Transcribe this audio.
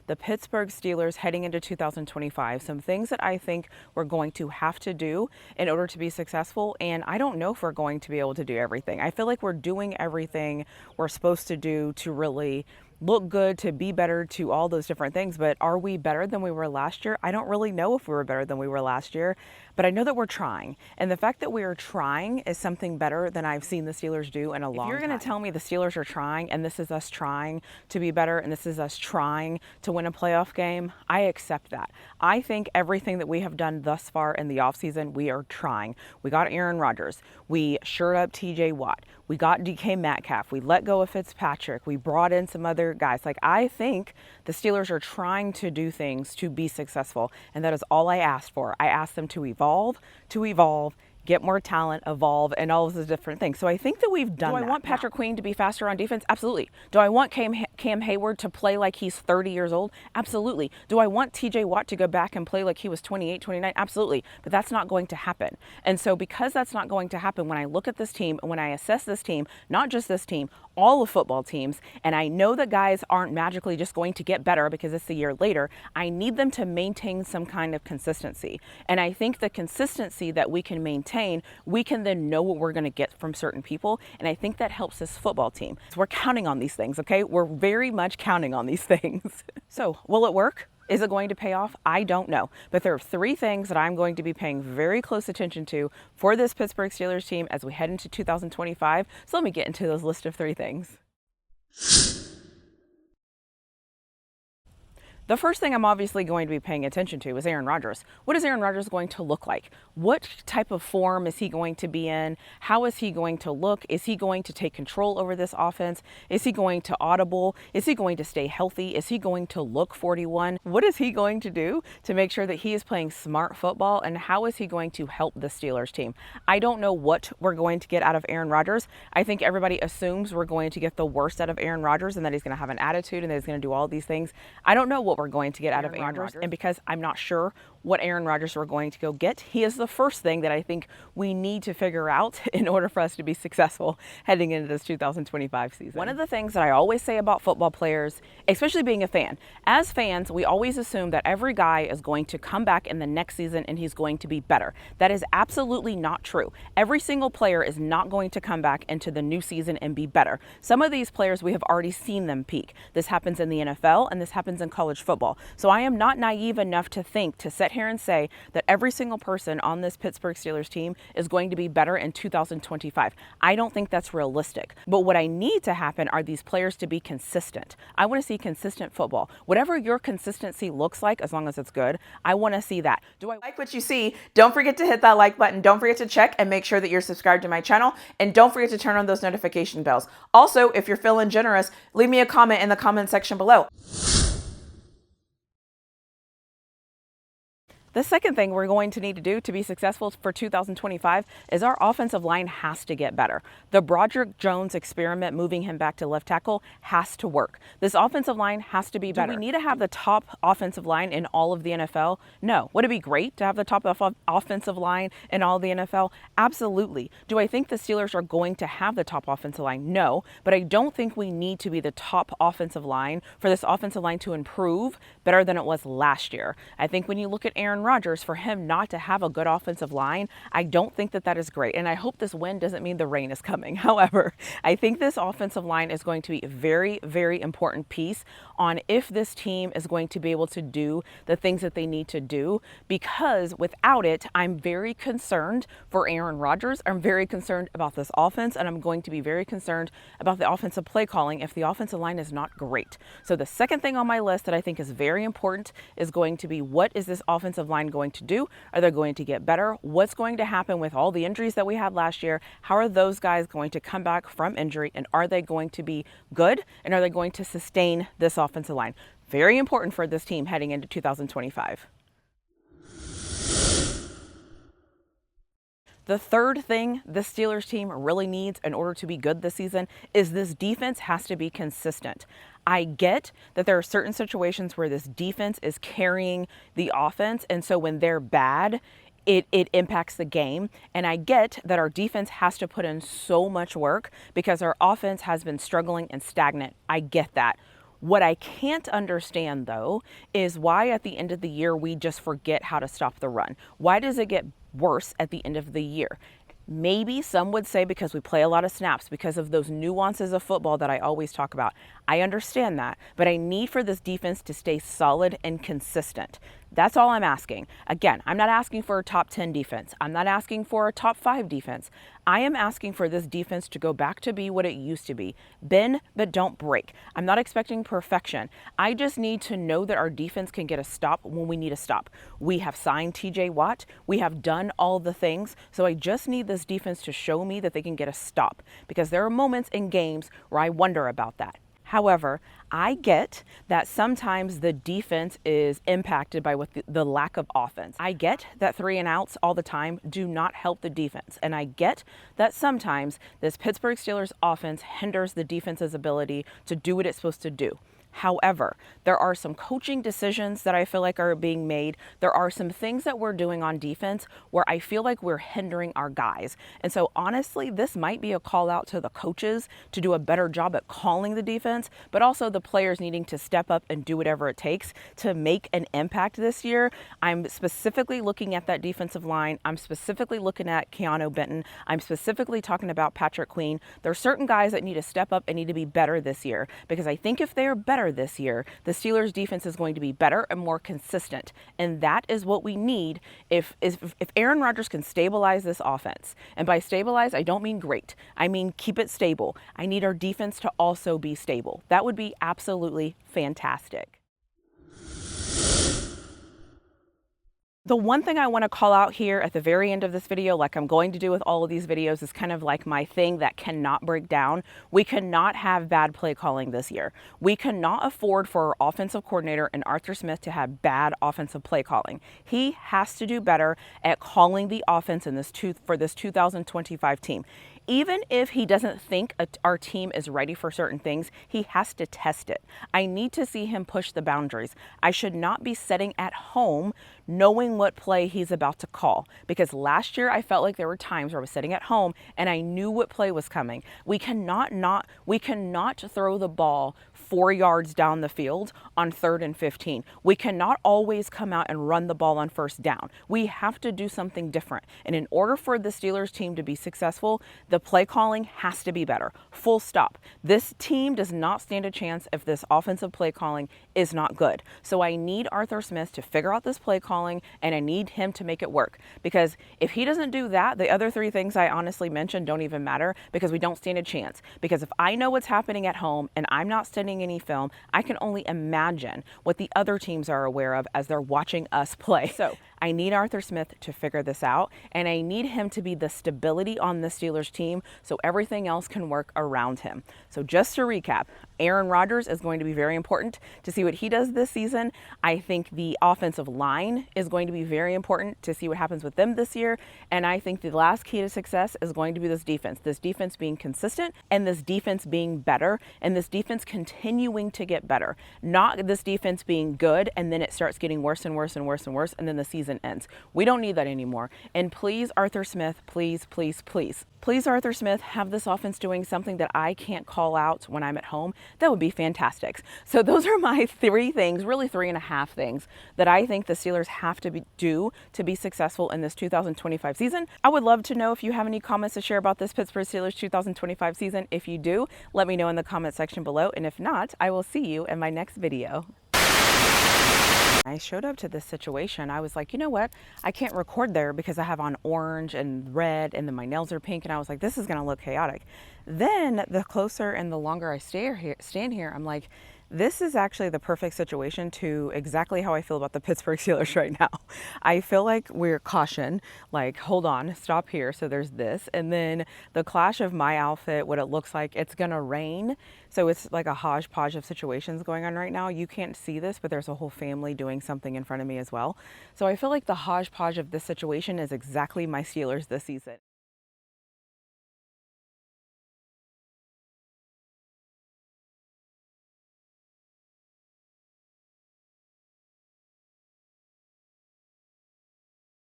the Pittsburgh Steelers heading into 2025, some things that I think we're going to have to do in order to be successful. And I don't know if we're going to be able to do everything. I feel like we're doing everything we're supposed to do to really look good, to be better, to all those different things. But are we better than we were last year? I don't really know if we were better than we were last year, but I know that we're trying. And the fact that we are trying is something better than I've seen the Steelers do in a long time. If you're going to tell me the Steelers are trying and this is us trying to be better and this is us trying to win a playoff game, I accept that. I think everything that we have done thus far in the offseason, we are trying. We got Aaron Rodgers. We shored up TJ Watt. We got DK Metcalf. We let go of Fitzpatrick. We brought in some other guys. Like, I think the Steelers are trying to do things to be successful, and that is all I asked for. I asked them to evolve, get more talent, evolve, and all of those different things. So I think that we've done that. Do I want Patrick Queen to be faster on defense? Absolutely. Do I want Cam Hayward to play like he's 30 years old? Absolutely. Do I want TJ Watt to go back and play like he was 28, 29? Absolutely. But that's not going to happen. And so because that's not going to happen, when I look at this team and when I assess this team, not just this team, all of football teams, and I know that guys aren't magically just going to get better because it's a year later, I need them to maintain some kind of consistency. And I think the consistency that we can maintain, we can then know what we're going to get from certain people. And I think that helps this football team. So we're counting on these things, okay? We're very much counting on these things. So will it work? Is it going to pay off? I don't know. But there are three things that I'm going to be paying very close attention to for this Pittsburgh Steelers team as we head into 2025. So let me get into those list of three things. The first thing I'm obviously going to be paying attention to is Aaron Rodgers. What is Aaron Rodgers going to look like? What type of form is he going to be in? How is he going to look? Is he going to take control over this offense? Is he going to audible? Is he going to stay healthy? Is he going to look 41? What is he going to do to make sure that he is playing smart football? And how is he going to help the Steelers team? I don't know what we're going to get out of Aaron Rodgers. I think everybody assumes we're going to get the worst out of Aaron Rodgers and that he's going to have an attitude and that he's going to do all these things. I don't know what we're going to get out of Aaron Rodgers. And because I'm not sure what Aaron Rodgers we're going to go get, he is the first thing that I think we need to figure out in order for us to be successful heading into this 2025 season. One of the things that I always say about football players, especially being a fan, as fans, we always assume that every guy is going to come back in the next season and he's going to be better. That is absolutely not true. Every single player is not going to come back into the new season and be better. Some of these players, we have already seen them peak. This happens in the NFL and this happens in college football. So I am not naive enough to think, to sit here and say that every single person on this Pittsburgh Steelers team is going to be better in 2025. I don't think that's realistic. But what I need to happen are these players to be consistent. I want to see consistent football. Whatever your consistency looks like, as long as it's good, I want to see that. Do I like what you see? Don't forget to hit that like button. Don't forget to check and make sure that you're subscribed to my channel. And don't forget to turn on those notification bells. Also, if you're feeling generous, leave me a comment in the comment section below. The second thing we're going to need to do to be successful for 2025 is our offensive line has to get better. The Broderick Jones experiment, moving him back to left tackle, has to work. This offensive line has to be better. Do we need to have the top offensive line in all of the NFL? No. Would it be great to have the top offensive line in all of the NFL? Absolutely. Do I think the Steelers are going to have the top offensive line? No. But I don't think we need to be the top offensive line for this offensive line to improve better than it was last year. I think when you look at Aaron Rodgers, for him not to have a good offensive line, I don't think that that is great. And I hope this win doesn't mean the rain is coming. However, I think this offensive line is going to be a very, very important piece on if this team is going to be able to do the things that they need to do, because without it, I'm very concerned for Aaron Rodgers. I'm very concerned about this offense, and I'm going to be very concerned about the offensive play calling if the offensive line is not great. So the second thing on my list that I think is very important is going to be, what is this offensive line going to do? Are they going to get better? What's going to happen with all the injuries that we had last year? How are those guys going to come back from injury? And are they going to be good? And are they going to sustain this offensive line? Very important for this team heading into 2025. The third thing the Steelers team really needs in order to be good this season is this defense has to be consistent. I get that there are certain situations where this defense is carrying the offense, and so when they're bad, it impacts the game. And I get that our defense has to put in so much work because our offense has been struggling and stagnant. I get that. What I can't understand, though, is why at the end of the year we just forget how to stop the run. Why does it get worse at the end of the year? Maybe some would say because we play a lot of snaps, because of those nuances of football that I always talk about. I understand that, but I need for this defense to stay solid and consistent. That's all I'm asking. Again, I'm not asking for a top 10 defense. I'm not asking for a top 5 defense. I am asking for this defense to go back to be what it used to be. Bend, but don't break. I'm not expecting perfection. I just need to know that our defense can get a stop when we need a stop. We have signed TJ Watt. We have done all the things. So I just need this defense to show me that they can get a stop, because there are moments in games where I wonder about that. However, I get that sometimes the defense is impacted by the lack of offense. I get that 3 and outs all the time do not help the defense. And I get that sometimes this Pittsburgh Steelers offense hinders the defense's ability to do what it's supposed to do. However, there are some coaching decisions that I feel like are being made. There are some things that we're doing on defense where I feel like we're hindering our guys. And so honestly, this might be a call out to the coaches to do a better job at calling the defense, but also the players needing to step up and do whatever it takes to make an impact this year. I'm specifically looking at that defensive line. I'm specifically looking at Keanu Benton. I'm specifically talking about Patrick Queen. There are certain guys that need to step up and need to be better this year, because I think if they are better this year, the Steelers defense is going to be better and more consistent. And that is what we need if Aaron Rodgers can stabilize this offense. And by stabilize, I don't mean great. I mean keep it stable. I need our defense to also be stable. That would be absolutely fantastic. The one thing I want to call out here at the very end of this video, like I'm going to do with all of these videos, is kind of like my thing that cannot break down. We cannot have bad play calling this year. We cannot afford for our offensive coordinator and Arthur Smith to have bad offensive play calling. He has to do better at calling the offense in for this 2025 team. Even if he doesn't think our team is ready for certain things, he has to test it. I need to see him push the boundaries. I should not be sitting at home knowing what play he's about to call, because last year I felt like there were times where I was sitting at home and I knew what play was coming. We cannot throw the ball 4 yards down the field on 3rd and 15. We cannot always come out and run the ball on 1st down. We have to do something different. And in order for the Steelers team to be successful, the play calling has to be better. Full stop. This team does not stand a chance if this offensive play calling is not good. So I need Arthur Smith to figure out this play calling, and I need him to make it work. Because if he doesn't do that, the other 3 things I honestly mentioned don't even matter, because we don't stand a chance. Because if I know what's happening at home and I'm not studying any film, I can only imagine what the other teams are aware of as they're watching us play. So I need Arthur Smith to figure this out, and I need him to be the stability on the Steelers team so everything else can work around him. So just to recap, Aaron Rodgers is going to be very important to see what he does this season. I think the offensive line is going to be very important to see what happens with them this year. And I think the last key to success is going to be this defense being consistent, and this defense being better, and this defense continuing to get better. Not this defense being good and then it starts getting worse and worse and worse and worse, and then the season ends. We don't need that anymore. And please, Arthur Smith, please, please, please. Please, Arthur Smith, have this offense doing something that I can't call out when I'm at home. That would be fantastic. So those are my 3 things, really 3.5 things, that I think the Steelers have to do to be successful in this 2025 season. I would love to know if you have any comments to share about this Pittsburgh Steelers 2025 season. If you do, let me know in the comment section below. And if not, I will see you in my next video. I showed up to this situation. I was like, you know what? I can't record there because I have on orange and red, and then my nails are pink. And I was like, this is going to look chaotic. Then the closer and the longer I stand here, I'm like, this is actually the perfect situation to exactly how I feel about the Pittsburgh Steelers right now. I feel like we're caution, like, hold on, stop here. So there's this. And then the clash of my outfit, what it looks like, it's going to rain. So it's like a hodgepodge of situations going on right now. You can't see this, but there's a whole family doing something in front of me as well. So I feel like the hodgepodge of this situation is exactly my Steelers this season.